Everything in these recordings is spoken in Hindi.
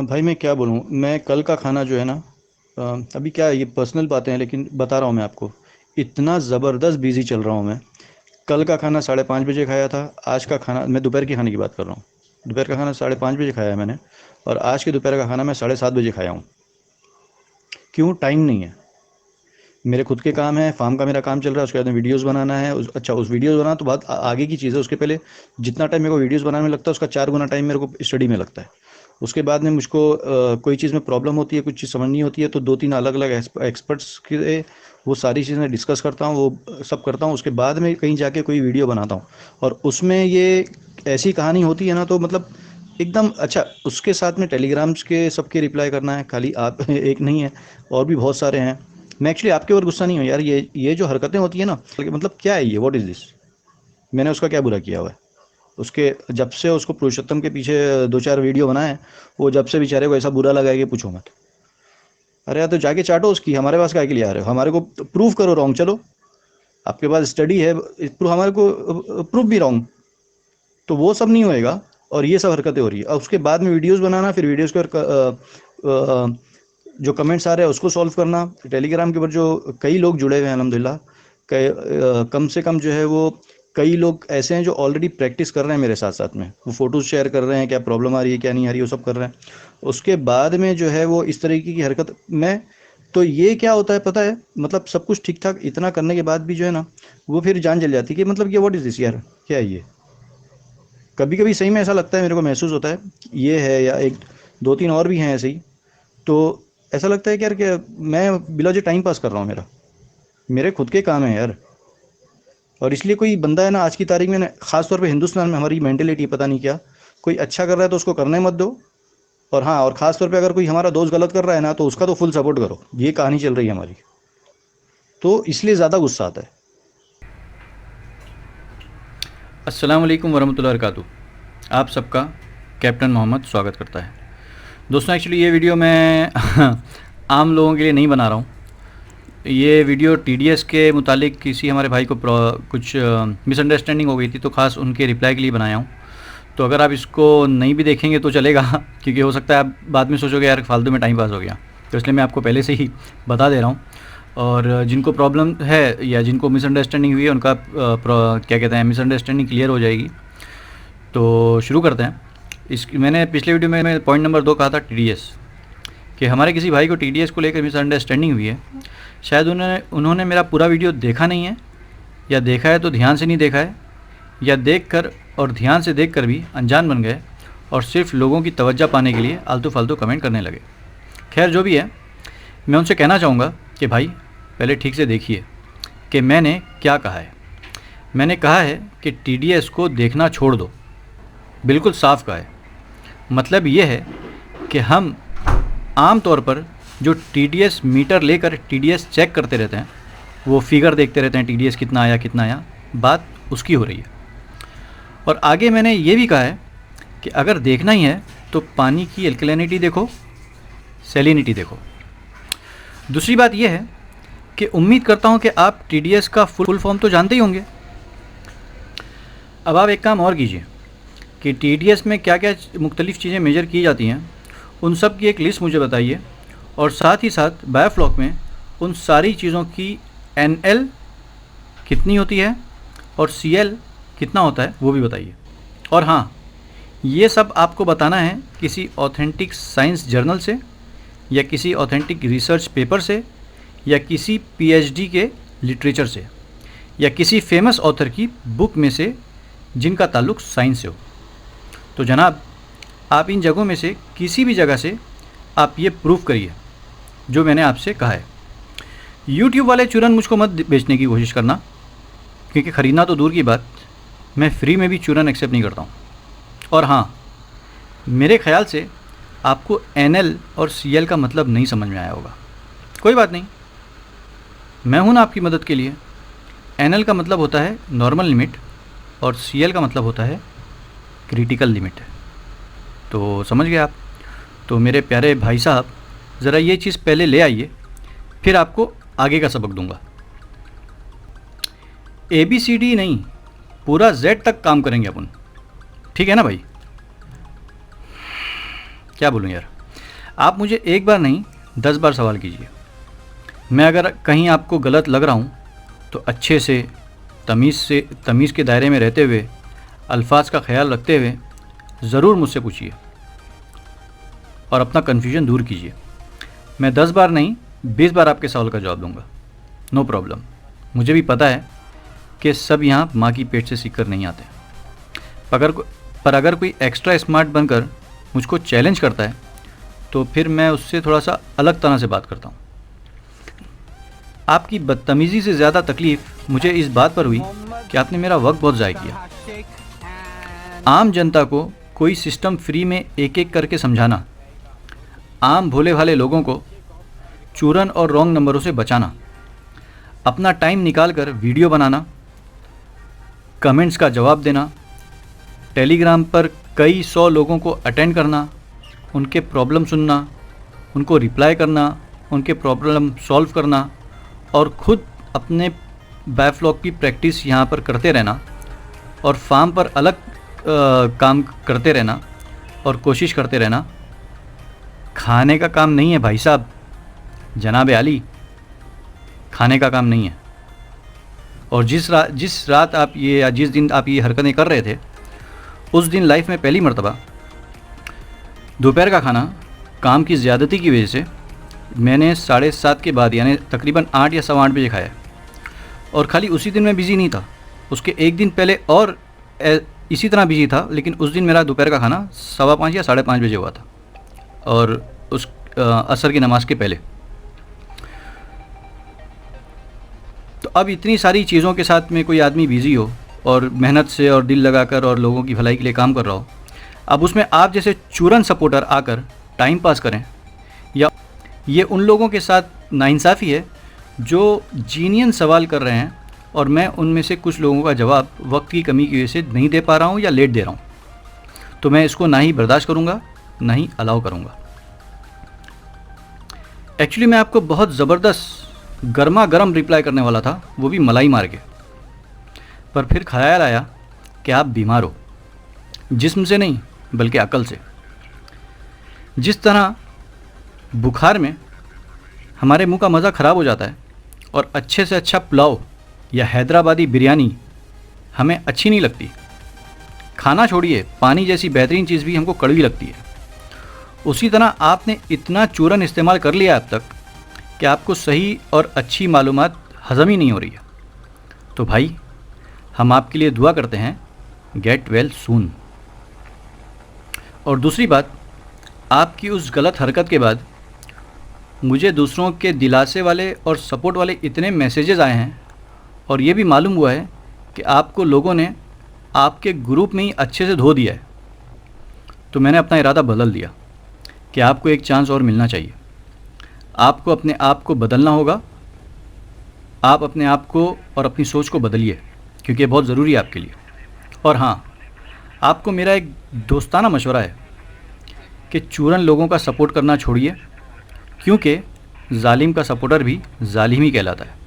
भाई मैं क्या बोलूँ। मैं कल का खाना जो है ना, अभी क्या है, ये पर्सनल बातें हैं लेकिन बता रहा हूँ मैं आपको। इतना ज़बरदस्त बिजी चल रहा हूँ मैं। कल का खाना 5:30 बजे खाया था। आज का खाना, मैं दोपहर के खाने की बात कर रहा हूँ। दोपहर का खाना 5:30 बजे खाया है मैंने। और आज के दोपहर का खाना मैं 7:30 बजे खाया हूँ। क्यों? टाइम नहीं है। मेरे खुद के काम है, फार्म का मेरा काम चल रहा है, उसके बाद में वीडियोस बनाना है। उस वीडियोस बनाना तो बात आगे की चीज़ है। उसके पहले जितना टाइम मेरे को वीडियोस बनाने में लगता है, उसका 4 गुना टाइम मेरे को स्टडी में लगता है। उसके बाद में मुझको कोई चीज़ में प्रॉब्लम होती है, कुछ चीज़ समझ नहीं होती है, तो 2-3 अलग अलग एक्सपर्ट्स के वो सारी चीज़ें डिस्कस करता हूँ, वो सब करता हूँ। उसके बाद में कहीं जाके कोई वीडियो बनाता हूँ। और उसमें ये ऐसी कहानी होती है ना, तो मतलब एकदम अच्छा। उसके साथ में टेलीग्राम्स के सबके रिप्लाई करना है, खाली आप एक नहीं है, और भी बहुत सारे हैं। मैं एक्चुअली आपके ऊपर गुस्सा नहीं हूँ यार। ये जो हरकतें होती है ना, मतलब क्या है ये? What is this? मैंने उसका क्या बुरा किया हुआ है? उसके जब से उसको पुरुषोत्तम के पीछे 2-4 वीडियो बनाए, वो जब से बेचारे को ऐसा बुरा लगा है कि पूछो मत। अरे यार, तो जाके चाटो उसकी, हमारे पास काय के लिए आ रहे हो? हमारे को प्रूव करो रॉन्ग। चलो, आपके पास स्टडी है, हमारे को प्रूव भी रॉन्ग। तो वो सब नहीं होएगा। और ये सब हरकतें हो रही है। और उसके बाद में वीडियोस बनाना, फिर वीडियोस को जो कमेंट्स आ रहे हैं उसको सॉल्व करना। टेलीग्राम के ऊपर जो कई लोग जुड़े हुए हैं अल्हम्दुलिल्लाह, कम से कम जो है वो कई लोग ऐसे हैं जो ऑलरेडी प्रैक्टिस कर रहे हैं मेरे साथ साथ में। वो फ़ोटोज़ शेयर कर रहे हैं, क्या प्रॉब्लम आ रही है क्या नहीं आ रही है, वो सब कर रहे हैं। उसके बाद में जो है वो इस तरीके की हरकत में, तो ये क्या होता है पता है? मतलब सब कुछ ठीक ठाक इतना करने के बाद भी जो है ना, वो फिर जान जल जाती है कि मतलब ये व्हाट इज़ दिस यार, क्या है ये? कभी कभी सही में ऐसा लगता है, मेरे को महसूस होता है कि ये है, या एक दो तीन और भी हैं ऐसे ही। तो ऐसा लगता है कि यार, क्या मैं बिला जो टाइम पास कर रहा हूँ मेरा? मेरे खुद के काम है यार। और इसलिए कोई बंदा है ना, आज की तारीख में ना, खास तौर पे हिंदुस्तान में हमारी मेंटेलिटी पता नहीं क्या, कोई अच्छा कर रहा है तो उसको करने मत दो। और हाँ, और ख़ास तौर पे अगर कोई हमारा दोस्त गलत कर रहा है ना, तो उसका तो फुल सपोर्ट करो। ये कहानी चल रही है हमारी। तो इसलिए ज़्यादा गुस्सा आता है। अस्सलाम वालेकुम वरहमतुल्लाहि वबरकातुहू। आप सबका कैप्टन मोहम्मद स्वागत करता है। दोस्तों, एक्चुअली ये वीडियो मैं आम लोगों के लिए नहीं बना रहा हूँ। ये वीडियो टीडीएस के मुतालिक किसी हमारे भाई को कुछ मिसअंडरस्टैंडिंग हो गई थी, तो ख़ास उनके रिप्लाई के लिए बनाया हूँ। तो अगर आप इसको नहीं भी देखेंगे तो चलेगा क्योंकि हो सकता है आप बाद में सोचोगे यार फालतू में टाइम पास हो गया। तो इसलिए मैं आपको पहले से ही बता दे रहा हूँ। और जिनको प्रॉब्लम है या जिनको मिसअंडरस्टैंडिंग हुई है, उनका क्या कहते हैं, मिसअंडरस्टैंडिंग क्लियर हो जाएगी। तो शुरू करते हैं। इस मैंने पिछले वीडियो में मैं पॉइंट नंबर 2 कहा था टीडीएस, कि हमारे किसी भाई को टीडीएस को लेकर मिसअंडरस्टैंडिंग हुई है। शायद उन्होंने उन्होंने मेरा पूरा वीडियो देखा नहीं है, या देखा है तो ध्यान से नहीं देखा है, या देख कर और ध्यान से देख कर भी अनजान बन गए और सिर्फ लोगों की तवज्जो पाने के लिए आलतू फालतू कमेंट करने लगे। खैर, जो भी है, मैं उनसे कहना चाहूँगा कि भाई पहले ठीक से देखिए कि मैंने क्या कहा है। मैंने कहा है कि टीडीएस को देखना छोड़ दो, बिल्कुल साफ कहा है। मतलब ये है कि हम आम तौर पर जो टीडीएस मीटर लेकर टीडीएस चेक करते रहते हैं, वो फिगर देखते रहते हैं टीडीएस कितना आया कितना आया, बात उसकी हो रही है। और आगे मैंने ये भी कहा है कि अगर देखना ही है तो पानी की एल्कलिनिटी देखो, सैलिनिटी देखो। दूसरी बात यह है कि उम्मीद करता हूँ कि आप टीडीएस का फुल फॉर्म तो जानते ही होंगे। अब आप एक काम और कीजिए कि टीडीएस में क्या क्या मुख्तलिफ़ चीज़ें मेजर की जाती हैं, उन सब की एक लिस्ट मुझे बताइए। और साथ ही साथ बायोफ्लॉक में उन सारी चीज़ों की एनएल कितनी होती है और सीएल कितना होता है वो भी बताइए। और हाँ, ये सब आपको बताना है किसी ऑथेंटिक साइंस जर्नल से, या किसी ऑथेंटिक रिसर्च पेपर से, या किसी पीएचडी के लिटरेचर से, या किसी फेमस ऑथर की बुक में से जिनका ताल्लुक़ साइंस से हो। तो जनाब, आप इन जगहों में से किसी भी जगह से आप ये प्रूफ करिए जो मैंने आपसे कहा है। यूट्यूब वाले चूरन मुझको मत बेचने की कोशिश करना, क्योंकि ख़रीदना तो दूर की बात, मैं फ्री में भी चूरन एक्सेप्ट नहीं करता हूँ। और हाँ, मेरे ख़्याल से आपको एनएल और सीएल का मतलब नहीं समझ में आया होगा। कोई बात नहीं, मैं हूँ ना आपकी मदद के लिए। एनएल का मतलब होता है नॉर्मल लिमिट, और सीएल का मतलब होता है क्रिटिकल लिमिट। तो समझ गए आप? तो मेरे प्यारे भाई साहब, ज़रा ये चीज़ पहले ले आइए, फिर आपको आगे का सबक दूंगा। ABCD नहीं, पूरा Z तक काम करेंगे अपन, ठीक है ना भाई? क्या बोलूँ यार। आप मुझे एक बार नहीं 10 बार सवाल कीजिए। मैं अगर कहीं आपको गलत लग रहा हूँ तो अच्छे से तमीज़ के दायरे में रहते हुए, अल्फाज का ख्याल रखते हुए ज़रूर मुझसे पूछिए और अपना कन्फ्यूजन दूर कीजिए। मैं 10 बार नहीं 20 बार आपके सवाल का जवाब दूंगा, नो प्रॉब्लम। मुझे भी पता है कि सब यहाँ माँ की पेट से सीख कर नहीं आते। पर अगर कोई एक्स्ट्रा स्मार्ट बनकर मुझको चैलेंज करता है तो फिर मैं उससे थोड़ा सा अलग तरह से बात करता हूँ। आपकी बदतमीज़ी से ज़्यादा तकलीफ़ मुझे इस बात पर हुई कि आपने मेरा वक्त बहुत ज़ाया किया। आम जनता को कोई सिस्टम फ्री में एक एक करके समझाना, आम भोले भाले लोगों को चूरन और रॉन्ग नंबरों से बचाना, अपना टाइम निकाल कर वीडियो बनाना, कमेंट्स का जवाब देना, टेलीग्राम पर कई 100 लोगों को अटेंड करना, उनके प्रॉब्लम सुनना, उनको रिप्लाई करना, उनके प्रॉब्लम सॉल्व करना और ख़ुद अपने बैकलॉग की प्रैक्टिस यहाँ पर करते रहना और फार्म पर अलग काम करते रहना और कोशिश करते रहना, खाने का काम नहीं है भाई साहब, जनाब आली, खाने का काम नहीं है। और जिस रात आप ये या जिस दिन आप ये हरकतें कर रहे थे, उस दिन लाइफ में पहली मर्तबा दोपहर का खाना काम की ज़्यादती की वजह से मैंने 7:30 के बाद यानी तकरीबन 8 या 8:15 बजे खाया। और खाली उसी दिन मैं बिज़ी नहीं था, उसके एक दिन पहले और इसी तरह बिजी था, लेकिन उस दिन मेरा दोपहर का खाना 5:15 या 5:30 बजे हुआ था और उस असर की नमाज़ के पहले। तो अब इतनी सारी चीज़ों के साथ में कोई आदमी बिज़ी हो और मेहनत से और दिल लगाकर और लोगों की भलाई के लिए काम कर रहा हो, अब उसमें आप जैसे चूरन सपोर्टर आकर टाइम पास करें, या ये उन लोगों के साथ नाइंसाफ़ी है जो जीनियन सवाल कर रहे हैं और मैं उनमें से कुछ लोगों का जवाब वक्त की कमी की वजह से नहीं दे पा रहा हूँ या लेट दे रहा हूँ। तो मैं इसको ना ही बर्दाश्त करूँगा, ना ही अलाउ करूँगा। एक्चुअली मैं आपको बहुत ज़बरदस्त गर्मा गर्म रिप्लाई करने वाला था, वो भी मलाई मार के, पर फिर ख्याल आया कि आप बीमार हो, जिस्म से नहीं बल्कि अकल से। जिस तरह बुखार में हमारे मुंह का मज़ा ख़राब हो जाता है और अच्छे से अच्छा पुलाव या हैदराबादी बिरयानी हमें अच्छी नहीं लगती, खाना छोड़िए पानी जैसी बेहतरीन चीज़ भी हमको कड़वी लगती है, उसी तरह आपने इतना चूरन इस्तेमाल कर लिया अब तक कि आपको सही और अच्छी मालूमात हज़म ही नहीं हो रही है। तो भाई हम आपके लिए दुआ करते हैं, गेट वेल सून। और दूसरी बात, आपकी उस गलत हरकत के बाद मुझे दूसरों के दिलासे वाले और सपोर्ट वाले इतने मैसेजेस आए हैं और ये भी मालूम हुआ है कि आपको लोगों ने आपके ग्रुप में ही अच्छे से धो दिया है। तो मैंने अपना इरादा बदल दिया कि आपको एक चांस और मिलना चाहिए। आपको अपने आप को बदलना होगा। आप अपने आप को और अपनी सोच को बदलिए, क्योंकि ये बहुत ज़रूरी है आपके लिए। और हाँ, आपको मेरा एक दोस्ताना मशवरा है कि चूरन लोगों का सपोर्ट करना छोड़िए, क्योंकि जालिम का सपोर्टर भी जालिम ही कहलाता है।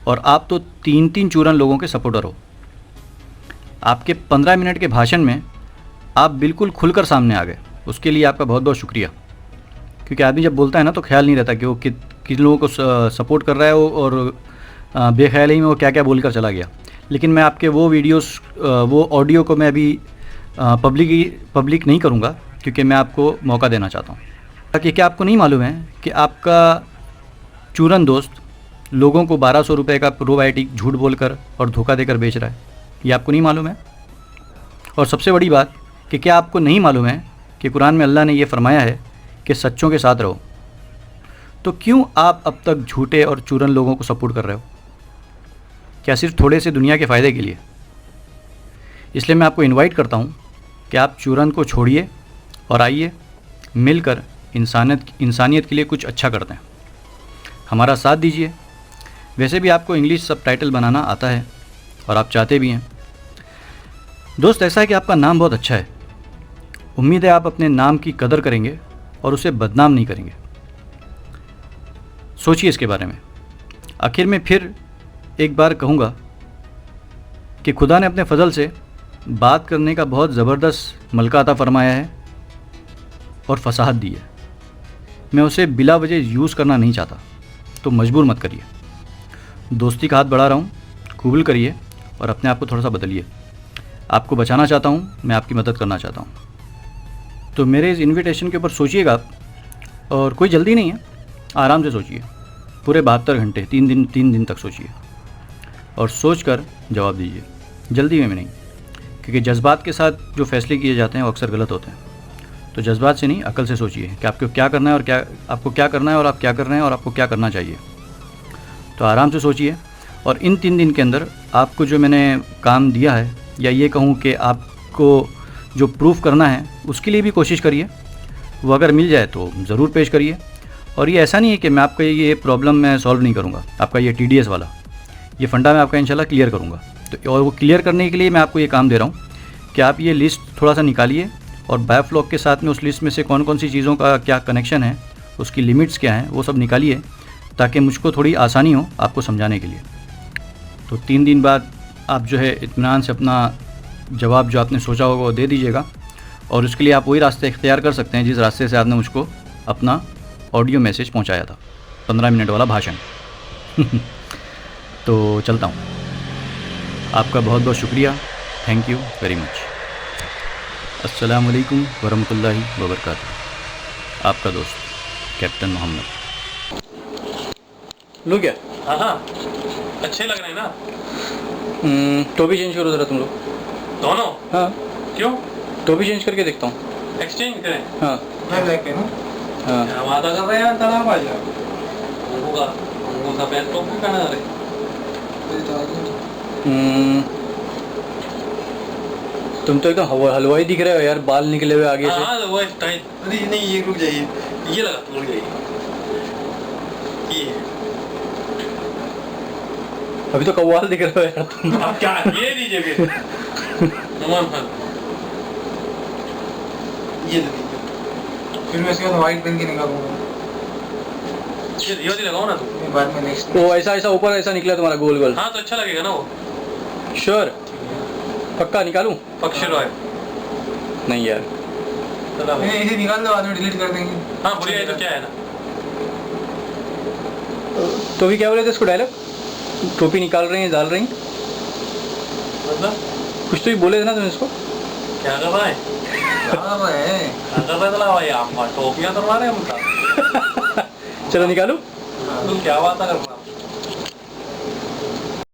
और आप तो 3-3 चूरन लोगों के सपोर्टर हो। आपके 15 मिनट के भाषण में आप बिल्कुल खुलकर सामने आ गए, उसके लिए आपका बहुत बहुत शुक्रिया। क्योंकि आदमी जब बोलता है ना तो ख्याल नहीं रहता कि वो किन लोगों को सपोर्ट कर रहा है और बेख्याली में वो क्या क्या बोलकर चला गया। लेकिन मैं आपके वो वीडियोस वो ऑडियो को मैं अभी पब्लिक नहीं करूँगा, क्योंकि मैं आपको मौका देना चाहता हूँ। ताकि क्या आपको नहीं मालूम है कि आपका चूरन दोस्त लोगों को 1200 रुपये का प्रोबायोटिक झूठ बोलकर और धोखा देकर बेच रहा है? ये आपको नहीं मालूम है? और सबसे बड़ी बात कि क्या आपको नहीं मालूम है कि कुरान में अल्लाह ने ये फरमाया है कि सच्चों के साथ रहो? तो क्यों आप अब तक झूठे और चूरन लोगों को सपोर्ट कर रहे हो? क्या सिर्फ थोड़े से दुनिया के फ़ायदे के लिए? इसलिए मैं आपको इनवाइट करता हूँ कि आप चूरन को छोड़िए और आइए मिलकर इंसानियत के लिए कुछ अच्छा करते हैं। हमारा साथ दीजिए। वैसे भी आपको इंग्लिश सबटाइटल बनाना आता है और आप चाहते भी हैं। दोस्त, ऐसा है कि आपका नाम बहुत अच्छा है। उम्मीद है आप अपने नाम की कदर करेंगे और उसे बदनाम नहीं करेंगे। सोचिए इसके बारे में। आखिर में फिर एक बार कहूँगा कि खुदा ने अपने फ़ज़ल से बात करने का बहुत ज़बरदस्त मलका अता फ़रमाया है और फसाहत दी है। मैं उसे बिला वजह यूज़ करना नहीं चाहता, तो मजबूर मत करिए। दोस्ती का हाथ बढ़ा रहा हूँ, कबूल करिए और अपने आप को थोड़ा सा बदलिए। आपको बचाना चाहता हूँ, मैं आपकी मदद करना चाहता हूँ। तो मेरे इस इन्विटेशन के ऊपर सोचिएगा आप, और कोई जल्दी नहीं है, आराम से सोचिए। पूरे 72 घंटे 3 दिन तक सोचिए और सोच कर जवाब दीजिए, जल्दी में नहीं, क्योंकि जज्बात के साथ जो फैसले किए जाते हैं वो अक्सर गलत होते हैं। तो जज्बात से नहीं, अकल से सोचिए कि आपको क्या करना है और आपको क्या करना है और आप क्या कर रहे हैं और आपको क्या करना चाहिए। तो आराम से सोचिए और इन 3 दिन के अंदर आपको जो मैंने काम दिया है, या ये कहूँ कि आपको जो प्रूफ करना है, उसके लिए भी कोशिश करिए। वो अगर मिल जाए तो ज़रूर पेश करिए। और ये ऐसा नहीं है कि मैं आपका ये प्रॉब्लम मैं सॉल्व नहीं करूँगा, आपका ये TDS वाला, ये फंडा मैं आपका इंशाल्लाह क्लियर करूँगा। तो और वो क्लियर करने के लिए मैं आपको ये काम दे रहा हूँ कि आप ये लिस्ट थोड़ा सा निकालिए और बायोफ्लॉक के साथ में उस लिस्ट में से कौन कौन सी चीज़ों का क्या कनेक्शन है, उसकी लिमिट्स क्या हैं, वो सब निकालिए, ताकि मुझको थोड़ी आसानी हो आपको समझाने के लिए। तो 3 दिन बाद आप जो है इत्मीनान से अपना जवाब जो आपने सोचा होगा वो दे दीजिएगा। और उसके लिए आप वही रास्ते इख्तियार कर सकते हैं जिस रास्ते से आपने मुझको अपना ऑडियो मैसेज पहुंचाया था, 15 मिनट वाला भाषण। तो चलता हूँ। आपका बहुत बहुत शुक्रिया, थैंक यू वेरी मच। अस्सलाम वालेकुम वरहमतुल्लाहि वबरकातुहू। आपका दोस्त कैप्टन मोहम्मद। लो क्या? हाँ हाँ, अच्छे लग रहे हैं ना टोपी चेंज करो ज़रा तुम लोग। दोनों? हाँ, क्यों? टोपी चेंज करके देखता हूँ। एक्सचेंज करें? हाँ मैं लेके ना। हाँ। क्या वादा कर रहे हैं तलाब आ जाओ। उनको सफेद टोपी पहना रहे। तुम तो एकदम हलवाई दिख रहे हो यार, बाल निकले हुए आगे से। हाँ वो स्टाइल। अरे नहीं, ये रुक जाइए, ये लगा, रुक जाइए। ये अभी तो कव्वाल दिख रहे हो यार तुम। अब क्या ये दीजिए फिर। नुमान खान, ये दीजिए। फिर मैं इसके बाद व्हाइट पेन के निकालूंगा। ये लगाओ ना तुम। बाद में नेक्स्ट वो ऐसा ऐसा ऊपर ऐसा निकला तुम्हारा गोल गोल। हाँ तो अच्छा लगेगा ना वो। श्योर, पक्का निकालूं? पक्ष रॉय। नहीं यार, इसे निकाल दो, बाद में डिलीट कर देंगे। हाँ बुढ़िया, ये तो क्या है ना। तो भी क्या बोले थे इसको डायलॉग? टोपी निकाल रही हैं, डाल रही हैं, मतलब कुछ तो ही बोले थे ना तुम इसको। क्या कर रहा है? क्या कर रहे हैं? क्या कर रहा है तलाब भाई? आप टोपियाँ करवा रहे हैं हम। चलो निकालूं। तुम क्या बात कर रहा है?